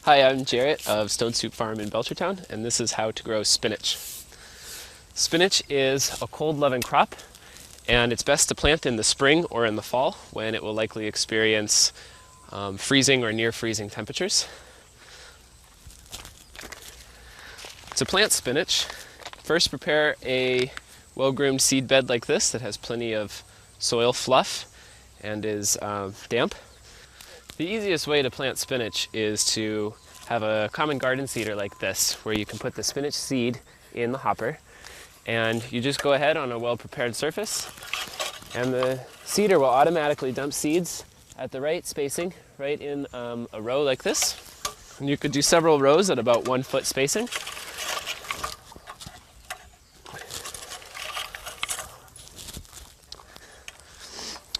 Hi, I'm Jarrett of Stone Soup Farm in Belchertown, and this is how to grow spinach. Spinach is a cold-loving crop, and it's best to plant in the spring or in the fall when it will likely experience freezing or near freezing temperatures. To plant spinach, first prepare a well-groomed seed bed like this that has plenty of soil fluff and is damp. The easiest way to plant spinach is to have a common garden seeder like this, where you can put the spinach seed in the hopper, and you just go ahead on a well-prepared surface, and the seeder will automatically dump seeds at the right spacing, right in a row like this. And you could do several rows at about 1 foot spacing.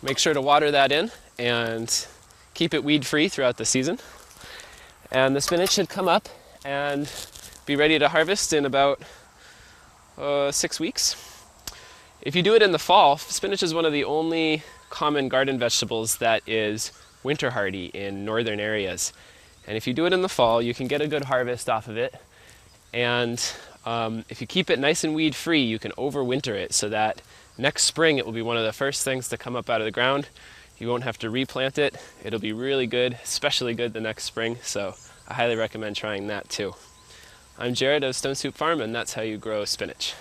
Make sure to water that in and keep it weed-free throughout the season. And the spinach should come up and be ready to harvest in about 6 weeks. If you do it in the fall, spinach is one of the only common garden vegetables that is winter hardy in northern areas. And if you do it in the fall, you can get a good harvest off of it. And if you keep it nice and weed-free, you can overwinter it so that next spring it will be one of the first things to come up out of the ground. You won't have to replant it. It'll be really good, especially good the next spring, so I highly recommend trying that too. I'm Jared of Stone Soup Farm, and that's how you grow spinach.